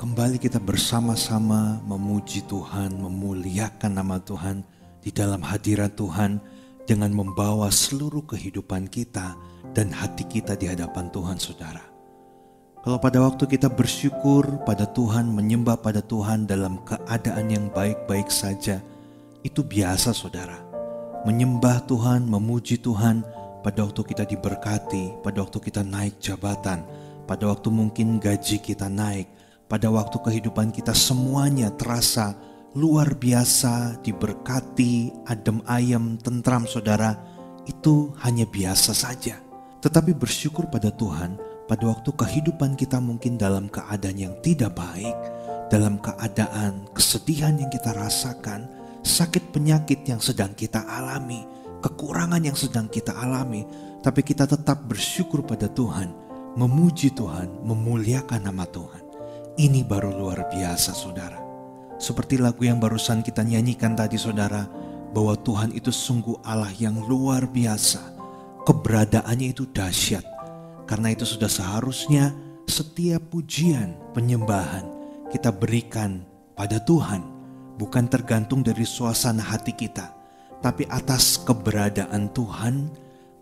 kembali kita bersama-sama memuji Tuhan, memuliakan nama Tuhan di dalam hadirat Tuhan dengan membawa seluruh kehidupan kita dan hati kita di hadapan Tuhan, saudara. Kalau pada waktu kita bersyukur pada Tuhan, menyembah pada Tuhan dalam keadaan yang baik-baik saja, itu biasa, saudara. Menyembah Tuhan, memuji Tuhan pada waktu kita diberkati, pada waktu kita naik jabatan, pada waktu mungkin gaji kita naik, pada waktu kehidupan kita semuanya terasa luar biasa, diberkati, adem ayem, tentram, saudara, itu hanya biasa saja. Tetapi bersyukur pada Tuhan pada waktu kehidupan kita mungkin dalam keadaan yang tidak baik, dalam keadaan kesedihan yang kita rasakan, sakit penyakit yang sedang kita alami, kekurangan yang sedang kita alami, tapi kita tetap bersyukur pada Tuhan, memuji Tuhan, memuliakan nama Tuhan. Ini baru luar biasa, saudara. Seperti lagu yang barusan kita nyanyikan tadi, saudara, bahwa Tuhan itu sungguh Allah yang luar biasa. Keberadaannya itu dahsyat. Karena itu sudah seharusnya setiap pujian, penyembahan kita berikan pada Tuhan. Bukan tergantung dari suasana hati kita, tapi atas keberadaan Tuhan,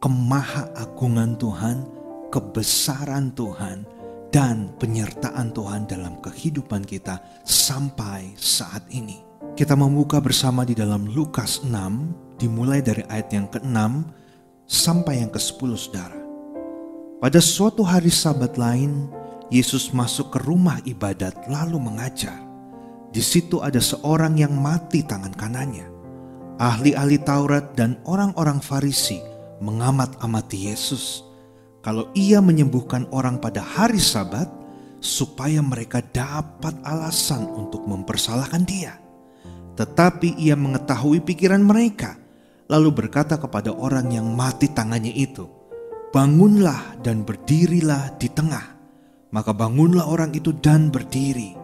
kemahaagungan Tuhan, kebesaran Tuhan, dan penyertaan Tuhan dalam kehidupan kita sampai saat ini. Kita membuka bersama di dalam Lukas 6, dimulai dari ayat yang ke-6 sampai yang ke-10, saudara. Pada suatu hari Sabat lain, Yesus masuk ke rumah ibadat lalu mengajar. Di situ ada seorang yang mati tangan kanannya. Ahli-ahli Taurat dan orang-orang Farisi mengamat-amati Yesus. Kalau ia menyembuhkan orang pada hari Sabat, supaya mereka dapat alasan untuk mempersalahkan dia. Tetapi ia mengetahui pikiran mereka, lalu berkata kepada orang yang mati tangannya itu, "Bangunlah dan berdirilah di tengah." Maka bangunlah orang itu dan berdiri.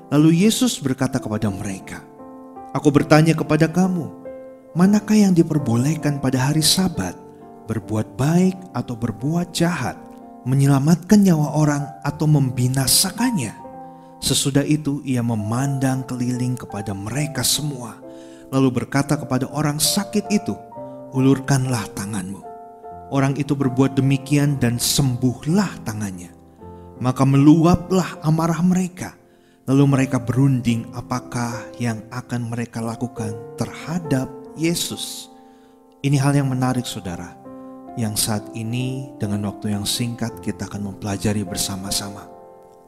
Lalu Yesus berkata kepada mereka, "Aku bertanya kepada kamu, manakah yang diperbolehkan pada hari Sabat? Berbuat baik atau berbuat jahat, menyelamatkan nyawa orang atau membinasakannya?" Sesudah itu ia memandang keliling kepada mereka semua, lalu berkata kepada orang sakit itu, "Ulurkanlah tanganmu." Orang itu berbuat demikian dan sembuhlah tangannya. Maka meluaplah amarah mereka, lalu mereka berunding apakah yang akan mereka lakukan terhadap Yesus. Ini hal yang menarik, saudara, yang saat ini dengan waktu yang singkat kita akan mempelajari bersama-sama.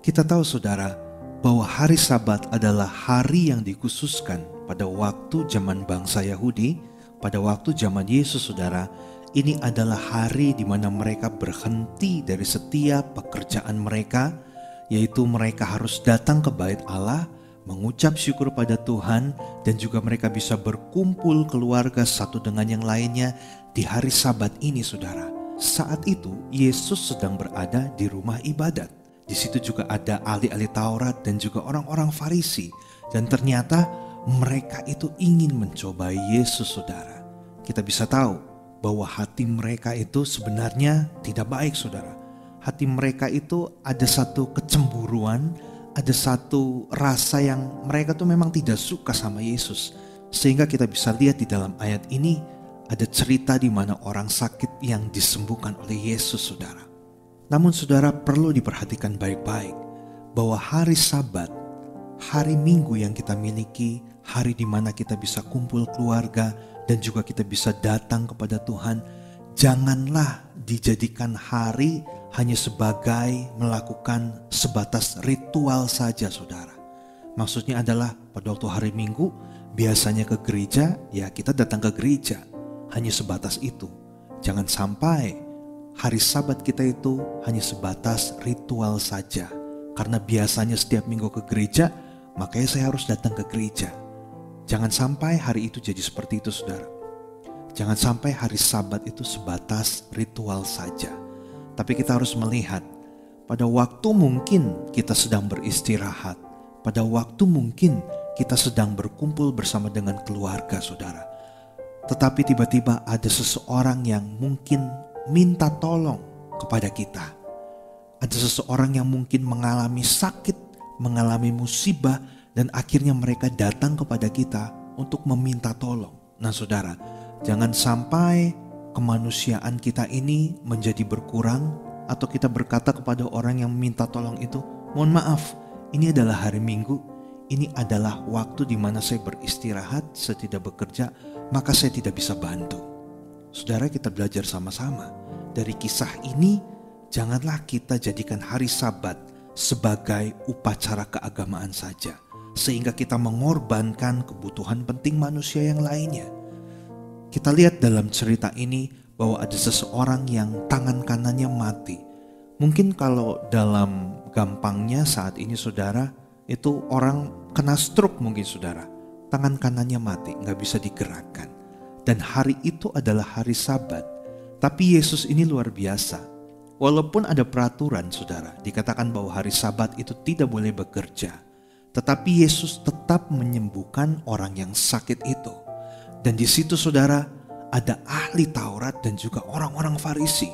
Kita tahu, saudara, bahwa hari Sabat adalah hari yang dikhususkan pada waktu zaman bangsa Yahudi, pada waktu zaman Yesus, saudara. Ini adalah hari di mana mereka berhenti dari setiap pekerjaan mereka, yaitu mereka harus datang ke bait Allah, mengucap syukur pada Tuhan, dan juga mereka bisa berkumpul keluarga satu dengan yang lainnya di hari Sabat ini, saudara. Saat itu Yesus sedang berada di rumah ibadat. Di situ juga ada ahli-ahli Taurat dan juga orang-orang Farisi. Dan ternyata mereka itu ingin mencobai Yesus, saudara. Kita bisa tahu bahwa hati mereka itu sebenarnya tidak baik, saudara. Hati mereka itu ada satu kecemburuan, ada satu rasa yang mereka tuh memang tidak suka sama Yesus. Sehingga kita bisa lihat di dalam ayat ini ada cerita di mana orang sakit yang disembuhkan oleh Yesus, saudara. Namun saudara, perlu diperhatikan baik-baik bahwa hari Sabat, hari Minggu yang kita miliki, hari di mana kita bisa kumpul keluarga dan juga kita bisa datang kepada Tuhan, janganlah dijadikan hari hanya sebagai melakukan sebatas ritual saja, saudara. Maksudnya adalah pada waktu hari Minggu biasanya ke gereja, ya kita datang ke gereja. Hanya sebatas itu. Jangan sampai hari Sabat kita itu hanya sebatas ritual saja. Karena biasanya setiap minggu ke gereja, makanya saya harus datang ke gereja. Jangan sampai hari itu jadi seperti itu, saudara. Jangan sampai hari Sabat itu sebatas ritual saja. Tapi kita harus melihat, pada waktu mungkin kita sedang beristirahat, pada waktu mungkin kita sedang berkumpul bersama dengan keluarga, saudara. Tetapi tiba-tiba ada seseorang yang mungkin minta tolong kepada kita. Ada seseorang yang mungkin mengalami sakit mengalami musibah, dan akhirnya mereka datang kepada kita untuk meminta tolong. Nah saudara, jangan sampai kemanusiaan kita ini menjadi berkurang, atau kita berkata kepada orang yang meminta tolong itu, mohon maaf, ini adalah hari Minggu, ini adalah waktu di mana saya beristirahat, saya tidak bekerja, maka saya tidak bisa bantu. Saudara, kita belajar sama-sama dari kisah ini. Janganlah kita jadikan hari Sabat sebagai upacara keagamaan saja, sehingga kita mengorbankan kebutuhan penting manusia yang lainnya. Kita lihat dalam cerita ini bahwa ada seseorang yang tangan kanannya mati. Mungkin kalau dalam gampangnya saat ini saudara, itu orang kena stroke mungkin saudara. Tangan kanannya mati, gak bisa digerakkan. Dan hari itu adalah hari Sabat. Tapi Yesus ini luar biasa. Walaupun ada peraturan saudara, dikatakan bahwa hari Sabat itu tidak boleh bekerja, tetapi Yesus tetap menyembuhkan orang yang sakit itu. Dan di situ saudara, ada ahli Taurat dan juga orang-orang Farisi.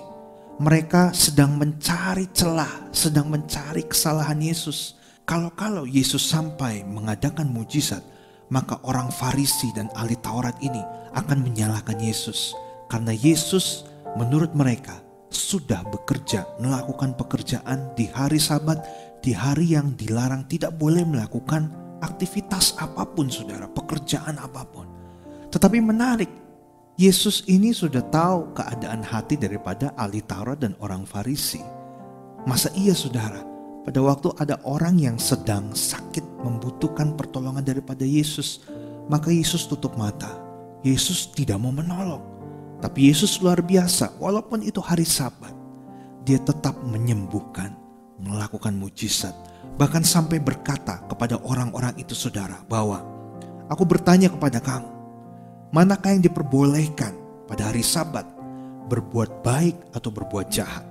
Mereka sedang mencari celah, sedang mencari kesalahan Yesus. Kalau Yesus sampai mengadakan mujizat, maka orang Farisi dan ahli Taurat ini akan menyalahkan Yesus. Karena Yesus menurut mereka sudah bekerja, melakukan pekerjaan di hari Sabat, di hari yang dilarang, tidak boleh melakukan aktivitas apapun saudara, pekerjaan apapun. Tetapi menarik, Yesus ini sudah tahu keadaan hati daripada ahli Taurat dan orang Farisi. Masa iya saudara, pada waktu ada orang yang sedang sakit membutuhkan pertolongan daripada Yesus, maka Yesus tutup mata. Yesus tidak mau menolong. Tapi Yesus luar biasa, walaupun itu hari Sabat, dia tetap menyembuhkan, melakukan mujizat. Bahkan sampai berkata kepada orang-orang itu saudara, bahwa aku bertanya kepada kamu, manakah yang diperbolehkan pada hari Sabat, berbuat baik atau berbuat jahat,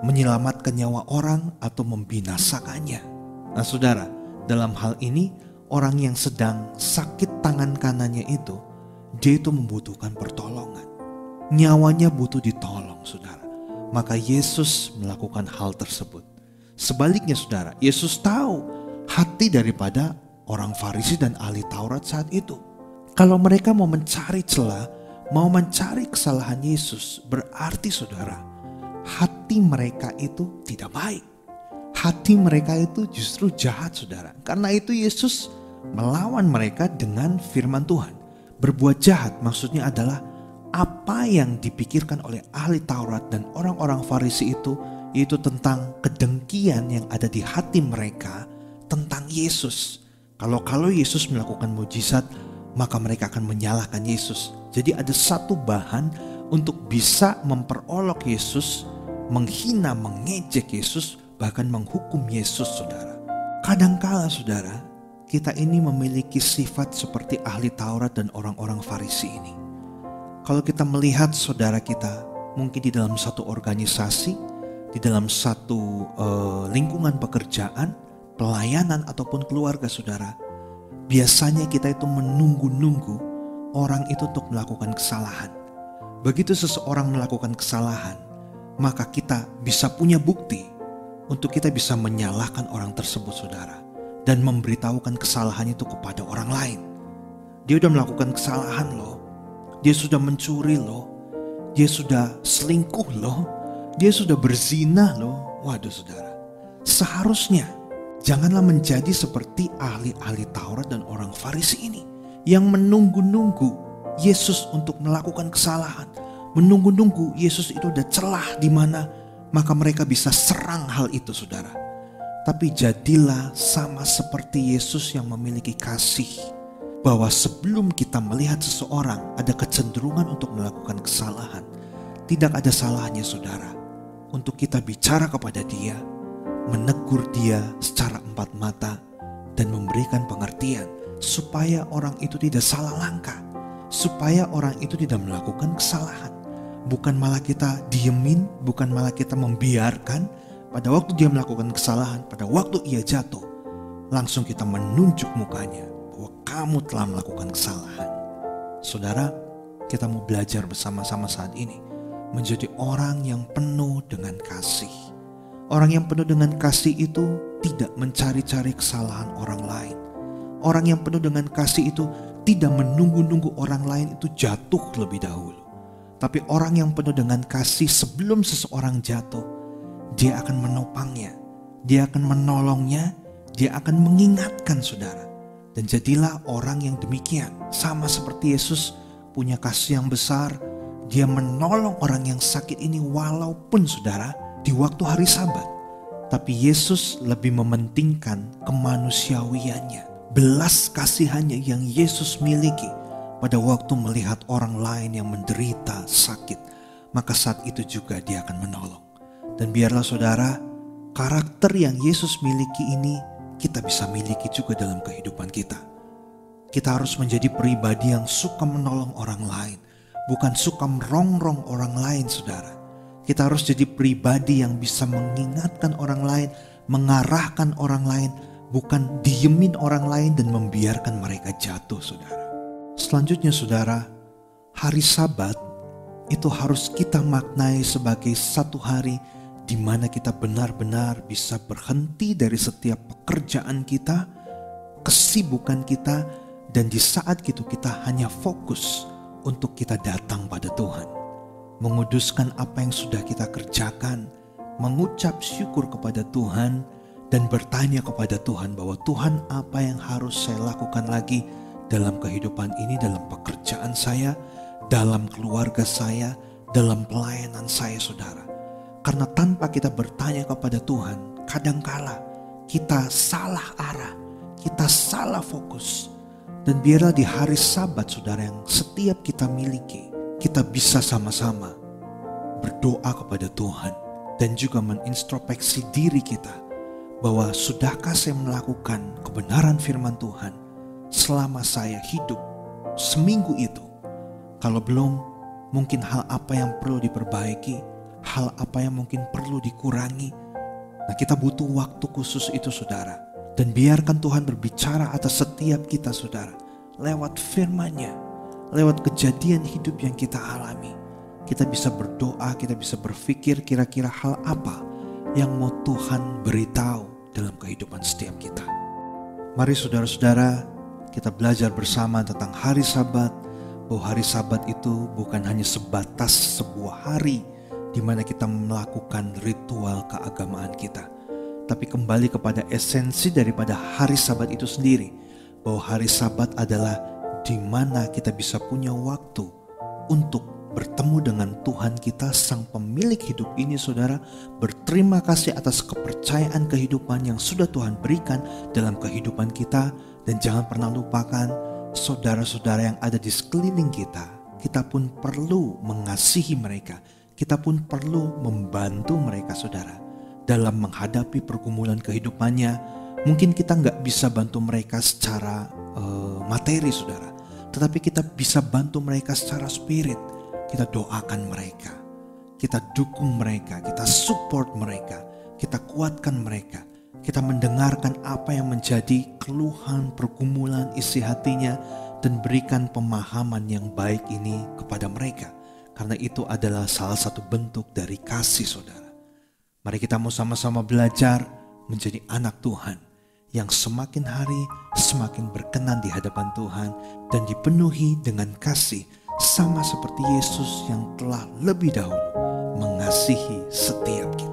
menyelamatkan nyawa orang atau membinasakannya? Nah saudara, dalam hal ini orang yang sedang sakit tangan kanannya itu, dia itu membutuhkan pertolongan. Nyawanya butuh ditolong saudara. Maka Yesus melakukan hal tersebut. Sebaliknya saudara, Yesus tahu hati daripada orang Farisi dan ahli Taurat saat itu. Kalau mereka mau mencari celah, mau mencari kesalahan Yesus, berarti saudara, hati mereka itu tidak baik. Hati mereka itu justru jahat saudara. Karena itu Yesus melawan mereka dengan firman Tuhan. Berbuat jahat maksudnya adalah apa yang dipikirkan oleh ahli Taurat dan orang-orang Farisi itu, yaitu tentang kedengkian yang ada di hati mereka tentang Yesus. Kalau Yesus melakukan mujizat, maka mereka akan menyalahkan Yesus. Jadi ada satu bahan untuk bisa memperolok Yesus, menghina, mengejek Yesus, bahkan menghukum Yesus saudara. Kadangkala saudara, kita ini memiliki sifat seperti ahli Taurat dan orang-orang Farisi ini. Kalau kita melihat saudara kita mungkin di dalam satu organisasi, di dalam satu lingkungan pekerjaan, pelayanan ataupun keluarga saudara, biasanya kita itu menunggu-nunggu orang itu untuk melakukan kesalahan. Begitu seseorang melakukan kesalahan, maka kita bisa punya bukti untuk kita bisa menyalahkan orang tersebut saudara, dan memberitahukan kesalahan itu kepada orang lain. Dia udah melakukan kesalahan loh. Dia sudah mencuri loh, dia sudah selingkuh loh, dia sudah berzina loh. Waduh saudara, seharusnya janganlah menjadi seperti ahli-ahli Taurat dan orang Farisi ini, yang menunggu-nunggu Yesus untuk melakukan kesalahan, menunggu-nunggu Yesus itu ada celah di mana, maka mereka bisa serang hal itu saudara. Tapi jadilah sama seperti Yesus yang memiliki kasih, bahwa sebelum kita melihat seseorang ada kecenderungan untuk melakukan kesalahan, tidak ada salahnya saudara untuk kita bicara kepada dia, menegur dia secara empat mata, dan memberikan pengertian supaya orang itu tidak salah langkah, supaya orang itu tidak melakukan kesalahan. Bukan malah kita diemin, bukan malah kita membiarkan. Pada waktu dia melakukan kesalahan, pada waktu ia jatuh, langsung kita menunjuk mukanya bahwa kamu telah melakukan kesalahan. Saudara, kita mau belajar bersama-sama saat ini menjadi orang yang penuh dengan kasih. Orang yang penuh dengan kasih itu tidak mencari-cari kesalahan orang lain. Orang yang penuh dengan kasih itu tidak menunggu-nunggu orang lain itu jatuh lebih dahulu. Tapi orang yang penuh dengan kasih sebelum seseorang jatuh, dia akan menopangnya, dia akan menolongnya, dia akan mengingatkan saudara. Dan jadilah orang yang demikian, sama seperti Yesus punya kasih yang besar. Dia menolong orang yang sakit ini walaupun saudara di waktu hari Sabat. Tapi Yesus lebih mementingkan kemanusiawiannya, belas kasihannya yang Yesus miliki pada waktu melihat orang lain yang menderita sakit. Maka saat itu juga dia akan menolong. Dan biarlah saudara, karakter yang Yesus miliki ini kita bisa miliki juga dalam kehidupan kita. Kita harus menjadi pribadi yang suka menolong orang lain, bukan suka merongrong orang lain saudara. Kita harus jadi pribadi yang bisa mengingatkan orang lain, mengarahkan orang lain, bukan diemin orang lain dan membiarkan mereka jatuh saudara. Selanjutnya saudara, hari Sabat itu harus kita maknai sebagai satu hari di mana kita benar-benar bisa berhenti dari setiap pekerjaan kita, kesibukan kita, dan di saat itu kita hanya fokus untuk kita datang pada Tuhan, menguduskan apa yang sudah kita kerjakan, mengucap syukur kepada Tuhan, dan bertanya kepada Tuhan bahwa Tuhan, apa yang harus saya lakukan lagi dalam kehidupan ini, dalam pekerjaan saya, dalam keluarga saya, dalam pelayanan saya saudara. Karena tanpa kita bertanya kepada Tuhan, kadangkala kita salah arah, kita salah fokus. Dan biarlah di hari Sabat saudara yang setiap kita miliki, kita bisa sama-sama berdoa kepada Tuhan dan juga menintrospeksi diri kita bahwa sudahkah saya melakukan kebenaran firman Tuhan selama saya hidup seminggu itu. Kalau belum, mungkin hal apa yang perlu diperbaiki, hal apa yang mungkin perlu dikurangi. Nah, kita butuh waktu khusus itu saudara. Dan biarkan Tuhan berbicara atas setiap kita saudara, lewat firman-Nya, lewat kejadian hidup yang kita alami. Kita bisa berdoa, kita bisa berpikir kira-kira hal apa yang mau Tuhan beritahu dalam kehidupan setiap kita. Mari saudara-saudara, kita belajar bersama tentang hari Sabat, bahwa hari Sabat itu bukan hanya sebatas sebuah hari di mana kita melakukan ritual keagamaan kita, tapi kembali kepada esensi daripada hari Sabat itu sendiri, bahwa hari Sabat adalah di mana kita bisa punya waktu untuk bertemu dengan Tuhan kita, Sang Pemilik hidup ini saudara, berterima kasih atas kepercayaan kehidupan yang sudah Tuhan berikan dalam kehidupan kita. Dan jangan pernah lupakan saudara-saudara yang ada di sekeliling kita, kita pun perlu mengasihi mereka, kita pun perlu membantu mereka saudara dalam menghadapi pergumulan kehidupannya. Mungkin kita gak bisa bantu mereka secara materi saudara, tetapi kita bisa bantu mereka secara spirit. Kita doakan mereka, kita dukung mereka, kita support mereka, kita kuatkan mereka, kita mendengarkan apa yang menjadi keluhan, pergumulan isi hatinya, dan berikan pemahaman yang baik ini kepada mereka. Karena itu adalah salah satu bentuk dari kasih saudara. Mari kita mau sama-sama belajar menjadi anak Tuhan yang semakin hari semakin berkenan di hadapan Tuhan dan dipenuhi dengan kasih, sama seperti Yesus yang telah lebih dahulu mengasihi setiap kita.